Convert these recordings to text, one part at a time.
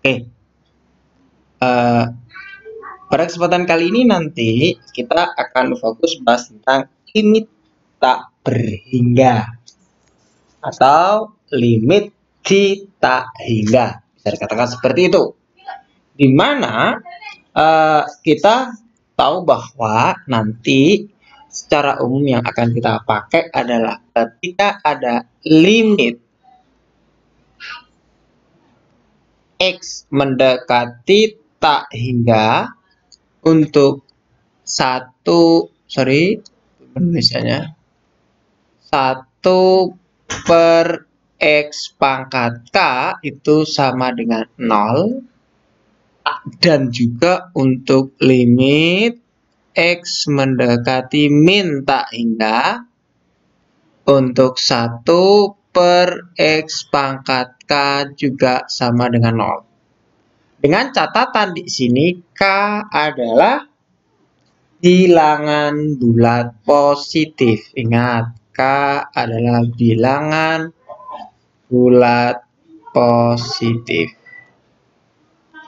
Oke, pada kesempatan kali ini nanti kita akan fokus bahas tentang limit tak berhingga atau limit tak hingga, bisa dikatakan seperti itu. Di mana kita tahu bahwa nanti secara umum yang akan kita pakai adalah ketika ada limit X mendekati tak hingga untuk misalnya 1 per X pangkat K itu sama dengan 0, dan juga untuk limit X mendekati min tak hingga untuk 1 per X pangkat K juga sama dengan 0. Dengan catatan di sini K adalah bilangan bulat positif. Ingat, K adalah bilangan bulat positif.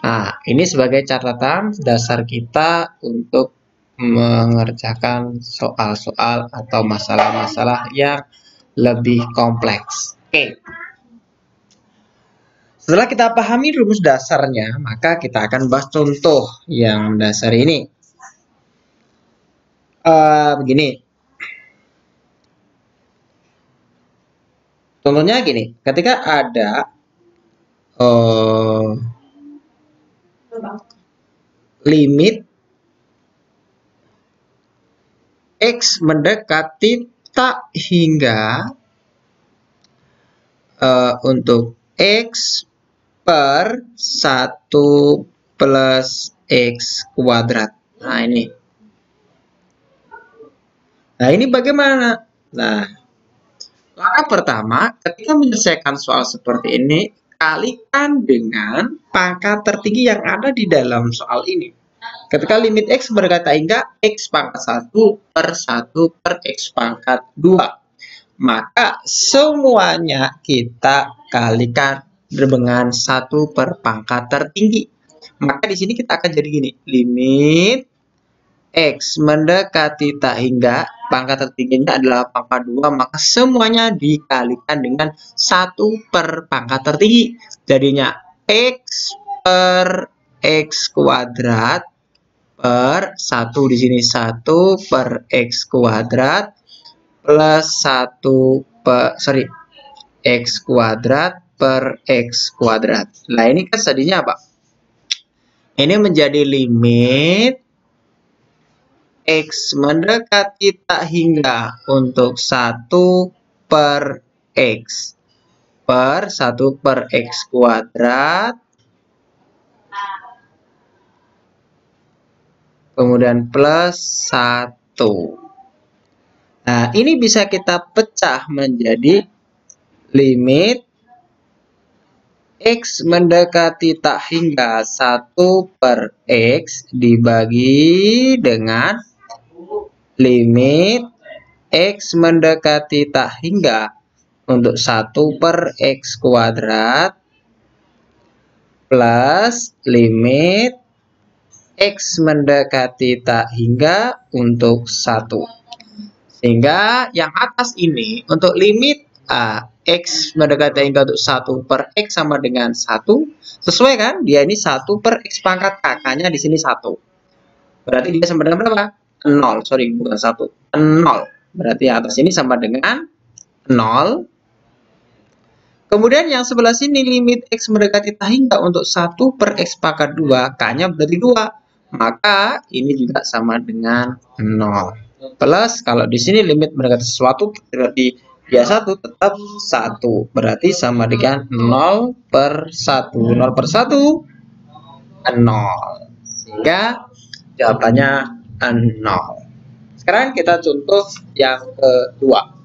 Nah, ini sebagai catatan dasar kita untuk mengerjakan soal-soal atau masalah-masalah yang lebih kompleks. Oke. Setelah kita pahami rumus dasarnya, maka kita akan bahas contoh yang mendasari ini. Begini. Contohnya gini, ketika ada limit X mendekati tak hingga untuk X per 1 plus X kuadrat. Nah, ini bagaimana? Nah, langkah pertama, ketika menyelesaikan soal seperti ini, kalikan dengan pangkat tertinggi yang ada di dalam soal ini. Ketika limit X mendekati hingga X pangkat 1 per 1 per X pangkat 2. Maka semuanya kita kalikan dengan 1 per pangkat tertinggi. Maka di sini kita akan jadi gini. Limit X mendekati tak hingga, pangkat tertingginya adalah pangkat 2, maka semuanya dikalikan dengan 1 per pangkat tertinggi. Jadinya X per X kuadrat per 1 di sini 1 per X kuadrat plus 1 per X kuadrat per X kuadrat. Nah, ini kan tadinya apa? Ini menjadi limit X mendekati tak hingga untuk 1 per X per 1 per X kuadrat, kemudian plus 1. Nah, ini bisa kita pecah menjadi limit X mendekati tak hingga 1 per X dibagi dengan limit X mendekati tak hingga untuk 1 per X kuadrat plus limit X mendekati tak hingga untuk 1. Sehingga yang atas ini untuk limit X mendekati hingga untuk 1 per X sama dengan 1. Sesuai kan? Dia ini 1 per X pangkat K-nya di sini 1. Berarti dia sama dengan berapa? 0, bukan 1. 0. Berarti yang atas ini sama dengan 0. Kemudian yang sebelah sini limit X mendekati tak hingga untuk 1 per X pangkat 2, K-nya berarti 2. Maka ini juga sama dengan 0. Plus kalau di sini limit mendekati sesuatu berarti dia 1 tetap 1. Berarti sama dengan 0 per 1. 0 per 1 0. Sehingga jawabannya 0. Sekarang kita contoh yang kedua.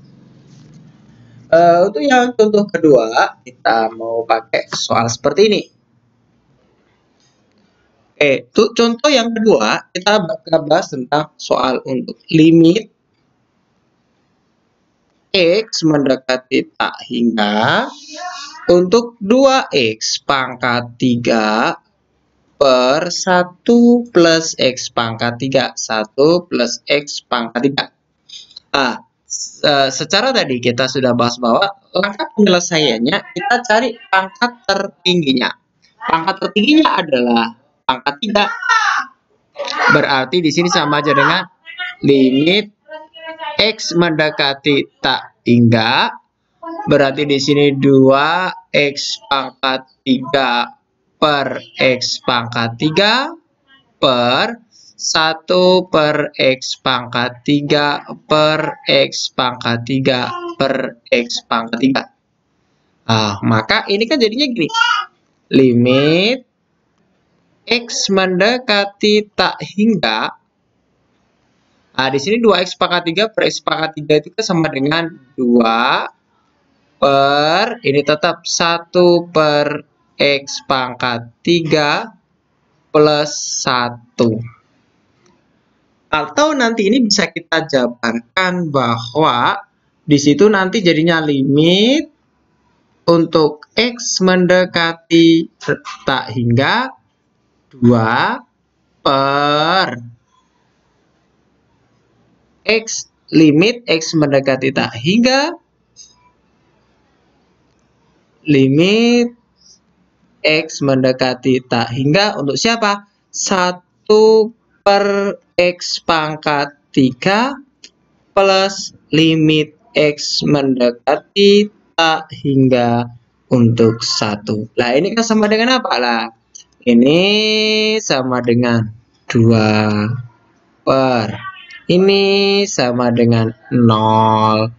Untuk yang contoh kedua, kita mau pakai soal seperti ini. Oke, untuk contoh yang kedua, kita bakal bahas tentang soal untuk limit X mendekati tak hingga Untuk 2x pangkat 3 per 1 plus x pangkat 3. 1 plus x pangkat 3. Nah, secara tadi kita sudah bahas bahwa langkah penyelesaiannya kita cari pangkat tertingginya. Pangkat tertingginya adalah pangkat 3. Berarti di sini sama aja dengan limit x mendekati tak hingga. Berarti di sini 2x pangkat 3 per x pangkat 3 per 1 per x pangkat 3 per x pangkat 3 per x pangkat 3. Maka ini kan jadinya gini. Limit x mendekati tak hingga. Di sini 2x pangkat 3 per x pangkat 3 itu sama dengan 2 per, ini tetap 1 per x pangkat 3 plus 1. Atau nanti ini bisa kita jabarkan bahwa di situ nanti jadinya limit untuk x mendekati tak hingga 2 per x, limit x mendekati tak hingga, limit x mendekati tak hingga untuk siapa? 1 per x pangkat 3 plus limit x mendekati tak hingga untuk 1. Lah ini kan sama dengan apa lah? Ini sama dengan 2 per ini sama dengan 0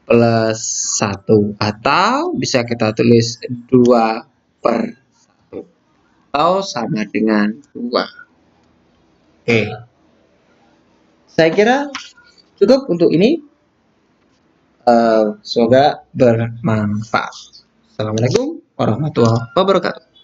plus 1. Atau bisa kita tulis 2 per 1. Atau sama dengan 2. Oke. Saya kira cukup untuk ini. Semoga bermanfaat. Assalamualaikum warahmatullahi wabarakatuh.